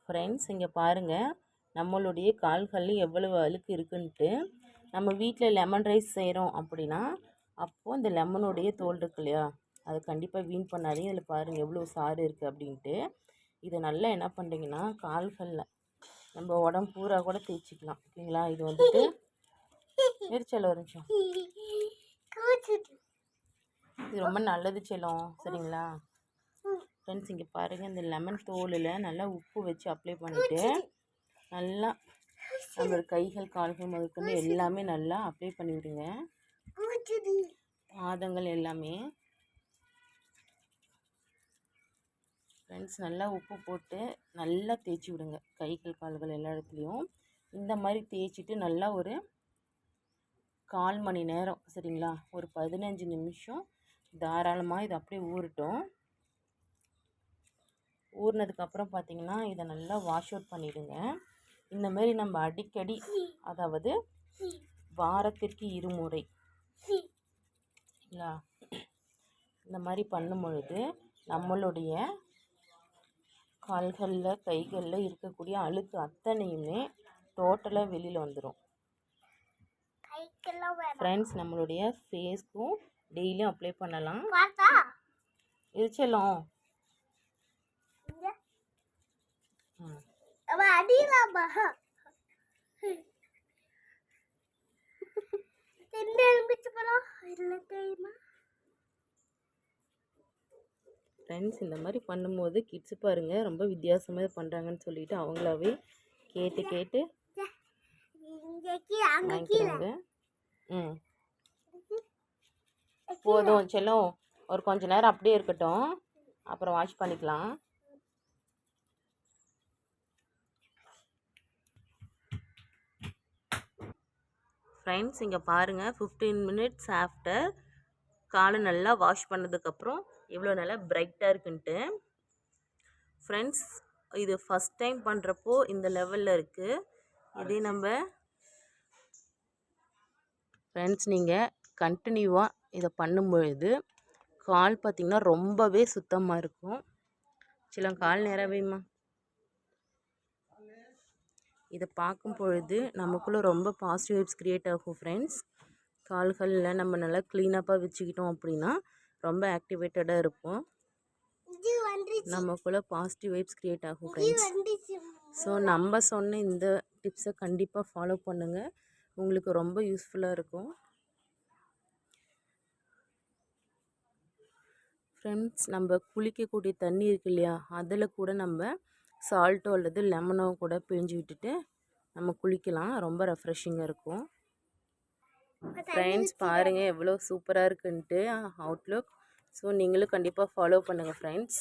Friends இங்கே பாருங்கள், நம்மளுடைய கால்களில் எவ்வளவு அழுக்கு இருக்குன்ட்டு. நம்ம வீட்டில் லெமன் ரைஸ் செய்கிறோம் அப்படின்னா அப்போது இந்த லெமனுடைய தோல் இருக்கு இல்லையா, அதை கண்டிப்பாக வீண் பண்ணாதீங்க. இதில் பாருங்கள் எவ்வளோ சாறு இருக்குது அப்படின்ட்டு. இதை நல்லா என்ன பண்ணுறீங்கன்னா கால்களில் நம்ம உடம்பு பூரா கூட தேய்ச்சிக்கலாம், ஓகேங்களா. இது வந்துட்டு எரிச்சல் ஒரு நிமிஷம், இது ரொம்ப நல்லது செல்லம், சரிங்களா. ஃப்ரெண்ட்ஸ் இங்கே பாருங்கள், இந்த லெமன் தோலில் நல்லா உப்பு வச்சு அப்ளை பண்ணிவிட்டு நல்லா நம்மளோட கைகள் கால்கள் முதற்கொண்டு எல்லாமே நல்லா அப்ளை பண்ணிவிடுங்க, பாதங்கள் எல்லாமே. ஃப்ரெண்ட்ஸ் நல்லா உப்பு போட்டு நல்லா தேய்ச்சி விடுங்க கைகள் கால்கள் எல்லா இடத்துலையும். இந்த மாதிரி தேய்ச்சிட்டு நல்லா ஒரு 1/4 மணி நேரம், சரிங்களா, ஒரு 15 நிமிஷம் தாராளமாக இது அப்படியே ஊறட்டும். ஊறினதுக்கப்புறம் பார்த்திங்கன்னா இதை நல்லா வாஷ் அவுட் பண்ணிவிடுங்க. இந்தமாரி நம்ம அடிக்கடி, அதாவது வாரத்திற்கு 2 முறை இல்லைங்களா, இந்த மாதிரி பண்ணும் பொழுது நம்மளுடைய கால்களில் கைகளில் இருக்கக்கூடிய அழுக்கு அத்தனையுமே டோட்டலாக வெளியில் வந்துடும். ஃப்ரெண்ட்ஸ் நம்மளுடைய ஃபேஸ்க்கும் டெய்லியும் அப்ளை பண்ணலாம். இருச்சலாம் ஃப்ரெண்ட்ஸ் இந்த மாதிரி பண்ணும்போது கிட்ஸ் பாருங்கள் ரொம்ப வித்தியாசமாக பண்ணுறாங்கன்னு சொல்லிட்டு அவங்களாவே கேட்டு கேட்டு வாங்கிக்கிறாங்க. போதும் செல்லம், ஒரு கொஞ்ச நேரம் அப்படியே இருக்கட்டும், அப்புறம் வாஷ் பண்ணிக்கலாம். ஃப்ரெண்ட்ஸ் இங்கே பாருங்கள், 15 மினிட்ஸ் ஆஃப்டர் காலை நல்லா வாஷ் பண்ணதுக்கப்புறம் இவ்வளோ நல்லா பிரைட்டாக இருக்குன்ட்டு. ஃப்ரெண்ட்ஸ் இது ஃபஸ்ட் டைம் பண்ணுறப்போ இந்த லெவலில் இருக்குது. இதே நம்ம ஃப்ரெண்ட்ஸ் நீங்கள் கண்டினியூவாக இதை பண்ணும்பொழுது கால் பார்த்திங்கன்னா ரொம்பவே சுத்தமாக இருக்கும். சில கால் நேரவேம்மா இதை பார்க்கும் பொழுது நமக்குள்ளே ரொம்ப பாசிட்டிவ் வைப்ஸ் க்ரியேட் ஆகும். ஃப்ரெண்ட்ஸ் கால்களில் நம்ம நல்லா க்ளீனப்பாக வச்சுக்கிட்டோம் அப்படின்னா ரொம்ப ஆக்டிவேட்டடாக இருப்போம், நமக்குள்ளே பாசிட்டிவ் வைப்ஸ் க்ரியேட் ஆகும் ஃப்ரெண்ட்ஸ். ஸோ நம்ம சொன்ன இந்த டிப்ஸை கண்டிப்பாக ஃபாலோ பண்ணுங்கள், உங்களுக்கு ரொம்ப யூஸ்ஃபுல்லாக இருக்கும். ஃப்ரெண்ட்ஸ் நம்ம குளிக்கக்கூடிய தண்ணி இருக்கு இல்லையா, அதில் கூட நம்ம சால்ட்டோ அல்லது லெமனோ கூட பிழிஞ்சு விட்டுட்டு நம்ம குளிக்கலாம், ரொம்ப ரெஃப்ரெஷிங்காக இருக்கும். ஃப்ரெண்ட்ஸ் பாருங்கள் எவ்வளோ சூப்பராக இருக்குன்ட்டு அவுட்லுக். ஸோ நீங்களும் கண்டிப்பாக ஃபாலோ பண்ணுங்கள் ஃப்ரெண்ட்ஸ்.